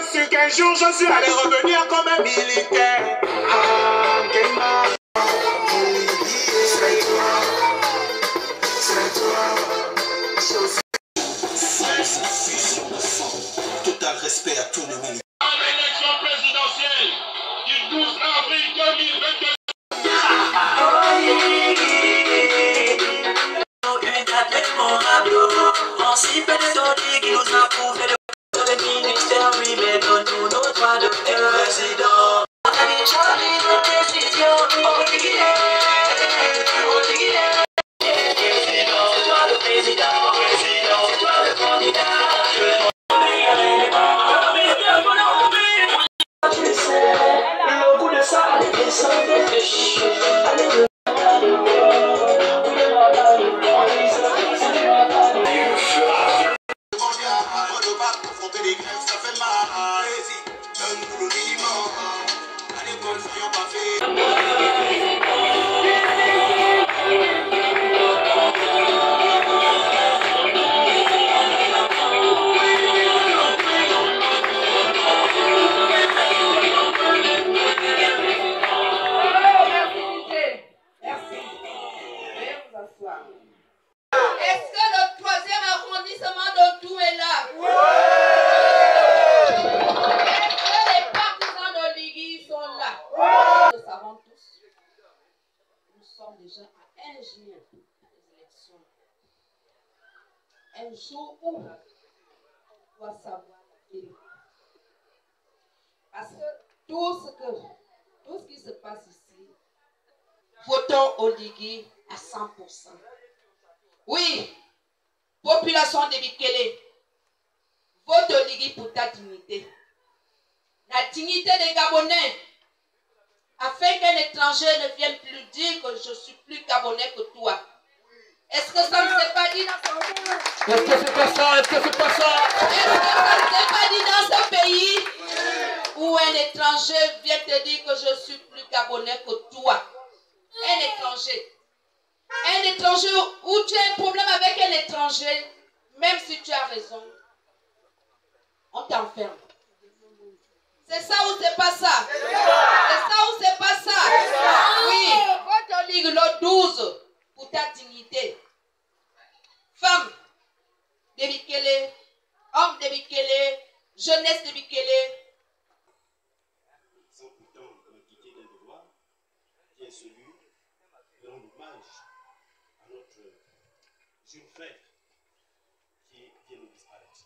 su qu'un jour je suis allé revenir comme un militaire. Ah, total respect à tous les militaires. L'élection présidentielle du 12 avril 2022. Une date mémorable, on s'y fait de donner qui nous a prouvé le ministère, oui, mais donne-nous nos droits de président. On a mis choisi nos décisions, on dit qu'il est, président, c'est toi le président, c'est toi le candidat. Tu sais, le coup de ça, allez descendre, allez. Est-ce que le troisième arrondissement de tout est là? Est-ce que les partisans de Ligui sont là? Nous savons tous, nous sommes déjà à 1 juin des élections. Un jour où on doit savoir la vérité. Parce que tout ce qui se passe ici, votons au Ligui à 100%. Oui, population de Bikele, vote au Ligui pour ta dignité. La dignité des Gabonais, afin qu'un étranger ne vienne plus dire que je suis plus Gabonais que toi. Est-ce que ça ne s'est pas dit dans ce pays? Est-ce que c'est pas ça? Est-ce que c'est pas ça? Est-ce que ça ne s'est pas dit dans ce pays où un étranger vient te dire que je suis plus Gabonais que toi? Un étranger. Un étranger où tu as un problème avec un étranger, même si tu as raison, on t'enferme. C'est ça ou c'est pas ça? C'est ça ou c'est pas ça? Oui, votre ligue le 12 pour ta dignité. Femme de Bikele, homme de Bikele, jeunesse de Bikele. Sans pourtant quitter des devoirs, qui est celui de rendre hommage à notre jeune frère qui vient de disparaître.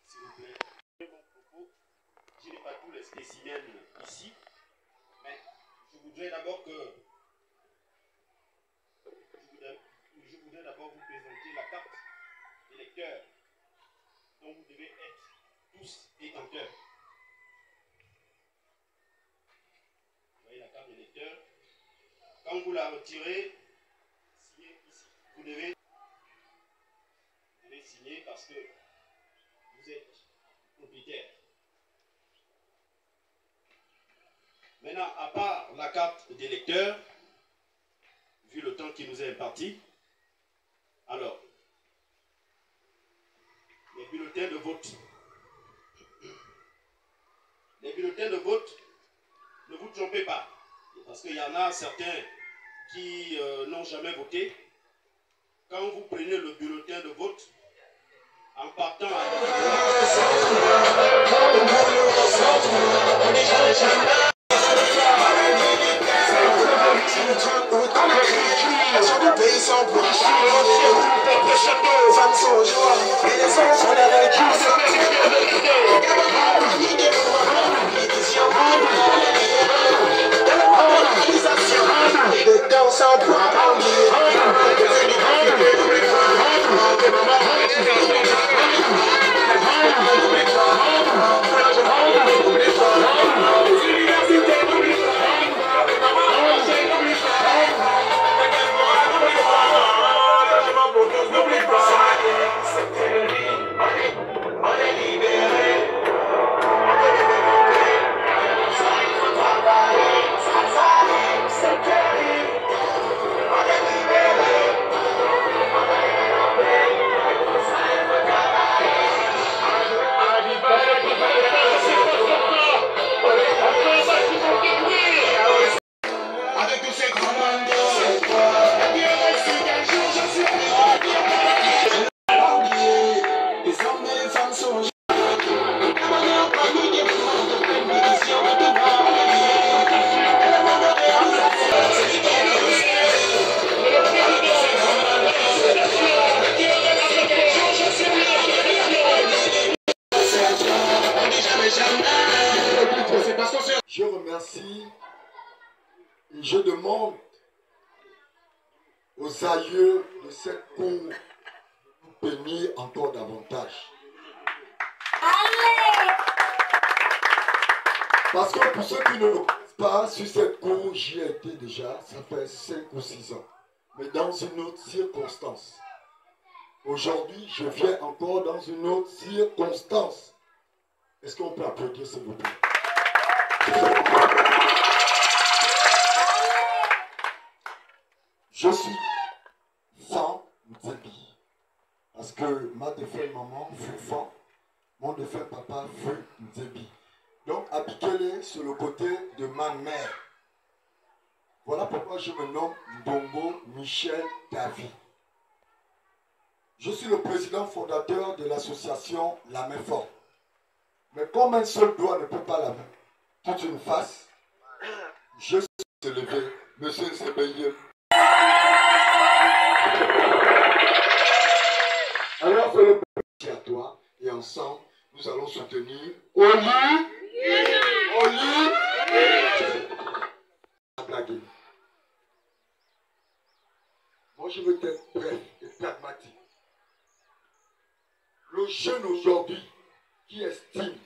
S'il vous plaît, mon propos, je n'ai pas tous les spécimens ici, mais je voudrais d'abord vous présenter la carte d'électeur dont vous devez être tous détenteurs. Vous voyez la carte d'électeur. Quand vous la retirez, signez ici. Vous devez signer parce que vous êtes propriétaire. Maintenant, à part la carte d'électeur, vu le temps qui nous est imparti, alors, les bulletins de vote. Les bulletins de vote, ne vous trompez pas. Parce qu'il y en a certains qui n'ont jamais voté. Quand vous prenez le bulletin de vote, en partant à remercie et je demande aux aïeux de cette cour de bénir encore davantage. Parce que pour ceux qui ne connaissent pas, sur cette cour, j'y ai été déjà, ça fait 5 ou 6 ans. Mais dans une autre circonstance. Aujourd'hui, je viens encore dans une autre circonstance. Est-ce qu'on peut applaudir, s'il vous plaît? Je suis Fan Nzebi. Parce que ma défunt maman fut Fan, mon défunt papa fut Nzebi. Donc, Abikele sur le côté de ma mère. Voilà pourquoi je me nomme Ndongo Michel David. Je suis le président fondateur de l'association La Main Forte. Mais comme un seul doigt ne peut pas laver toute une face, je suis élevé, monsieur Nsebeye. Alors, fais le petit à toi et ensemble, nous allons soutenir Oli. Blaguer. Moi, je veux être bref et pragmatique. Le jeune aujourd'hui qui estime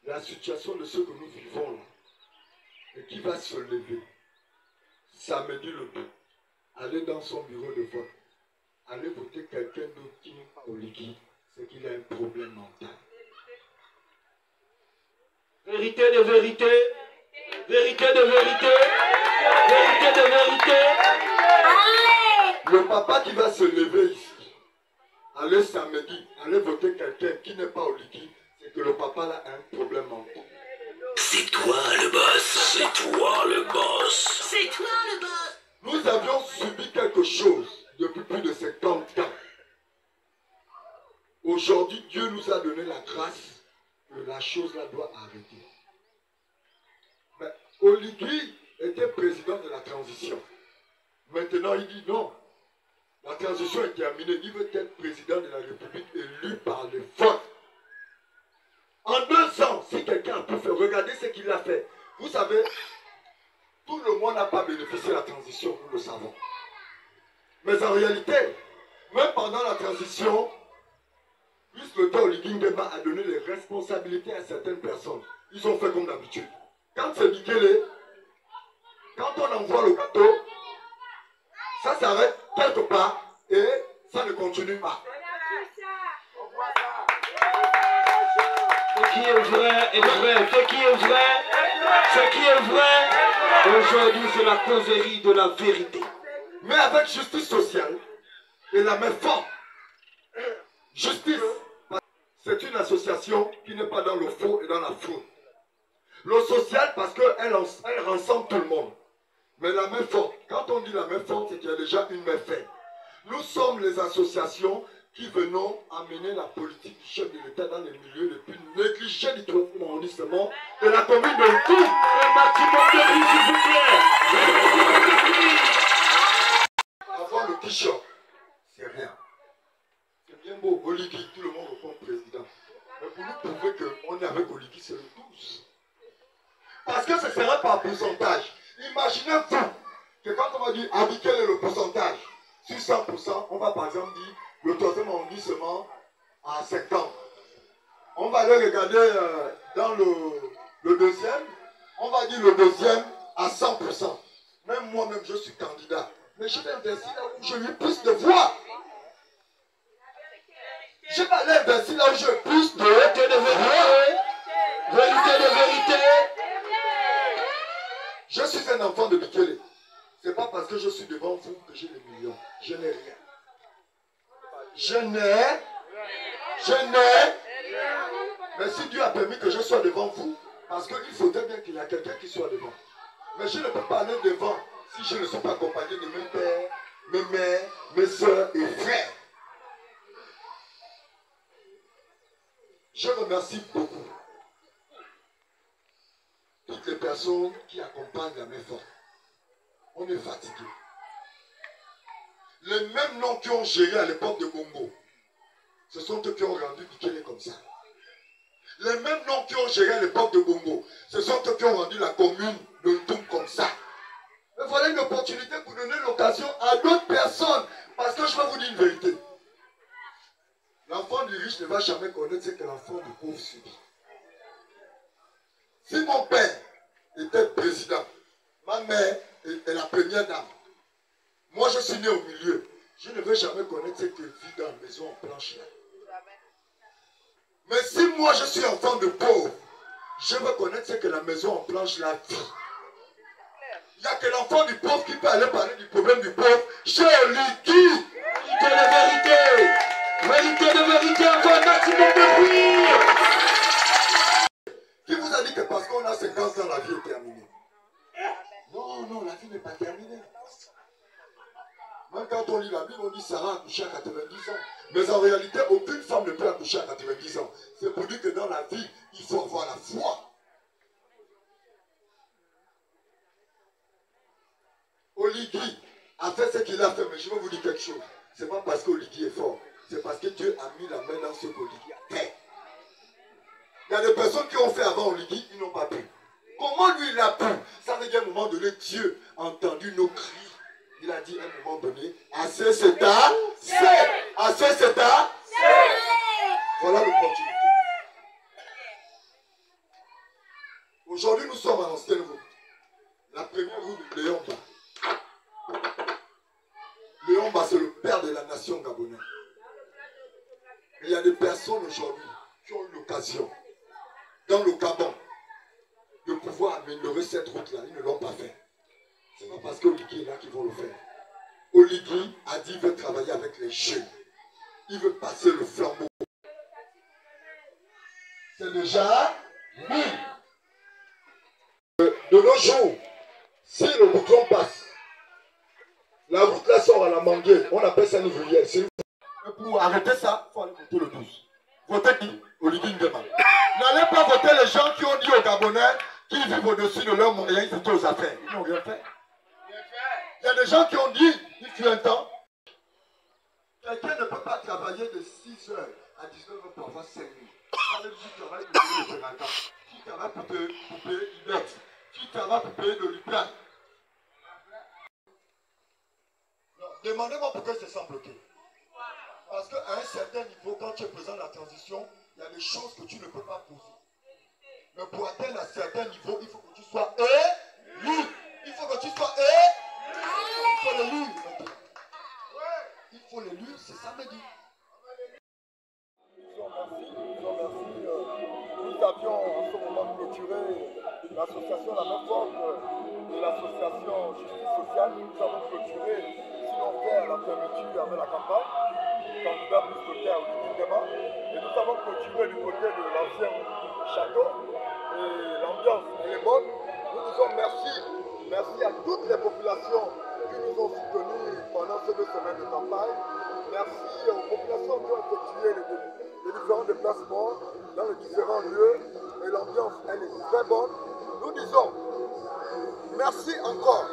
la situation de ce que nous vivons là et qui va se lever samedi le 2, aller dans son bureau de vote, aller voter quelqu'un d'autre qui n'est pas au liquide, c'est qu'il a un problème mental. Vérité de vérité, vérité de vérité, vérité de vérité. Le papa qui va se lever ici, aller samedi, aller voter quelqu'un qui n'est pas au liquide, c'est que le papa là a un problème mental. C'est toi le boss. C'est toi le boss. C'est toi le boss. Nous avions subi quelque chose depuis plus de 50 ans. Aujourd'hui, Dieu nous a donné la grâce que la chose là doit arrêter. Mais Oligui était président de la transition. Maintenant, il dit non. La transition est terminée. Il veut être président de la République élu par les votes. En 2 ans, si quelqu'un a pu faire, regardez ce qu'il a fait. Vous savez, tout le monde n'a pas bénéficié de la transition, nous le savons. Mais en réalité, même pendant la transition, puisque le temps Oligui Nguema a donné les responsabilités à certaines personnes, ils ont fait comme d'habitude. Quand c'est Bikele, quand on envoie le gâteau, ça s'arrête quelque part et ça ne continue pas. Ce qui est vrai est vrai. Ce qui est vrai, ce qui est vrai, aujourd'hui c'est la causerie de la vérité. Mais avec justice sociale et La Main Forte, justice, c'est une association qui n'est pas dans le faux et dans la fraude. Le social parce qu'elle rassemble tout le monde. Mais La Main Forte, quand on dit La Main Forte, c'est qu'il y a déjà une main faite. Nous sommes les associations qui venons amener la politique du chef de l'État dans les milieux les plus négligés du troisième arrondissement de la commune de Tout. Un maximum de prix, s'il vous plaît. Avoir le t-shirt, c'est rien. C'est bien beau, Oligui, tout le monde répond président. Mais pour nous prouver qu'on est avec Oligui, c'est le 12. Parce que ce sera par pourcentage. Imaginez-vous que quand on va dire quel est le pourcentage, sur 100%, on va par exemple dire le troisième arrondissement à 50. On va aller regarder dans le deuxième, on va dire le deuxième à 100%. Même moi-même, je suis candidat. Mais je vais investir là où j'ai eu plus de voix. Je vais aller investir là où j'ai plus de vérité de vérité. Vérité de vérité. Je suis un enfant de Bikele. Ce n'est pas parce que je suis devant vous que j'ai des millions. Je n'ai rien. Mais si Dieu a permis que je sois devant vous, parce qu'il faudrait bien qu'il y ait quelqu'un qui soit devant. Mais je ne peux pas aller devant si je ne suis pas accompagné de mes pères, mes mères, mes soeurs et frères. Je remercie beaucoup toutes les personnes qui accompagnent La Main Forte. On est fatigué. Les mêmes noms qui ont géré à l'époque de Bongo, ce sont eux qui ont rendu Bikele comme ça. Les mêmes noms qui ont géré à l'époque de Bongo, ce sont eux qui ont rendu la commune de Ntoum comme ça. Mais voilà une opportunité pour donner l'occasion à d'autres personnes. Parce que je vais vous dire une vérité. L'enfant du riche ne va jamais connaître ce que l'enfant du pauvre subit. Si mon père était président, ma mère est la première dame, moi je suis né au milieu, je ne vais jamais connaître ce que vit dans la maison en planche là. Mais si moi je suis enfant de pauvre, je veux connaître ce que la maison en planche là vit. Il n'y a que l'enfant du pauvre qui peut aller parler du problème du pauvre chez Oligui. Vérité de vérité. Vérité de vérité, encore un maximum de bruit. Qui vous a dit que parce qu'on a 50 ans, la vie est terminée? Non, non, la vie n'est pas terminée. Même quand on lit la Bible, on dit Sarah a accouché à 90 ans. Mais en réalité, aucune femme ne peut accoucher à 90 ans. C'est pour dire que dans la vie, il faut avoir la foi. Oligui a fait ce qu'il a fait, mais je vais vous dire quelque chose. Ce n'est pas parce qu'Oligui est fort, c'est parce que Dieu a mis la main dans ce qu'Oligui a fait. Il y a des personnes qui ont fait avant Oligui, ils n'ont pas pu. Comment lui il a pu? Ça veut dire à un moment donné, Dieu a entendu nos cris. Il a dit à un moment donné, assez c'est assez, assez c'est assez. Voilà l'opportunité. Aujourd'hui, nous sommes à l'ancienne route. La première route de Léomba. Léomba, c'est le père de la nation gabonaise. Mais il y a des personnes aujourd'hui qui ont eu l'occasion, dans le Gabon, de pouvoir améliorer cette route-là. Ils ne l'ont pas fait. Ce n'est pas parce qu'Oligui est là qu'ils vont le faire. Oligui a dit qu'il veut travailler avec les jeunes. Il veut passer le flambeau. C'est déjà mis. De nos jours, si le bouton passe, la route là sort à la manguée, on appelle ça une volière. Pour arrêter ça, il faut aller voter le 12. Votez qui? Oligui Nguema. N'allez pas voter les gens qui ont dit aux Gabonais qui vivent au-dessus de leurs moyens, ils étaient aux affaires. Ils n'ont rien fait. Il y a des gens qui ont dit, il fut un temps, quelqu'un ne peut pas travailler de 6h à 19h pour avoir 5 minutes. Ça veut dire qu'il travaille pour payer le Sénat, qui travaille pour payer l'IBET, qui travaille pour payer de l'IPRAN. Demandez-moi pourquoi ils se sont bloqués. Parce qu'à un certain niveau, quand tu es présent dans la transition, il y a des choses que tu ne peux pas poser. Mais pour atteindre un certain niveau, il faut que tu sois élu. Il faut que tu sois élu. Il faut l'élu. Il faut l'élu, c'est samedi. Nous avions en ce moment clôturé l'association La Main Forte et l'association Justice Sociale. Nous avons clôturé, sinon faire la fermeture avec la campagne, candidat plus côté à Oligui Nguema. Et nous avons clôturé du côté de l'ancien château. Et l'ambiance, elle est bonne. Nous disons merci. Merci à toutes les populations qui nous ont soutenus pendant ces 2 semaines de campagne. Merci aux populations qui ont effectué les différents déplacements dans les différents lieux. Et l'ambiance, elle est très bonne. Nous disons merci encore,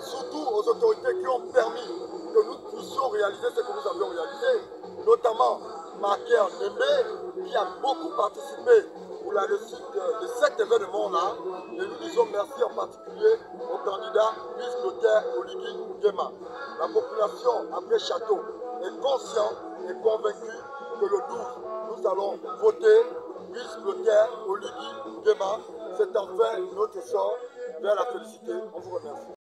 surtout aux autorités qui ont permis que nous puissions réaliser ce que nous avions réalisé, notamment Marquer Nembe, qui a beaucoup participé pour la réussite de cet événement-là. Et nous disons merci en particulier au candidat vice-notaire Oligui Nguema. La population après Château est consciente et convaincue que le 12, nous allons voter vice-notaire Oligui Nguema. C'est enfin notre sort vers la félicité. On vous remercie.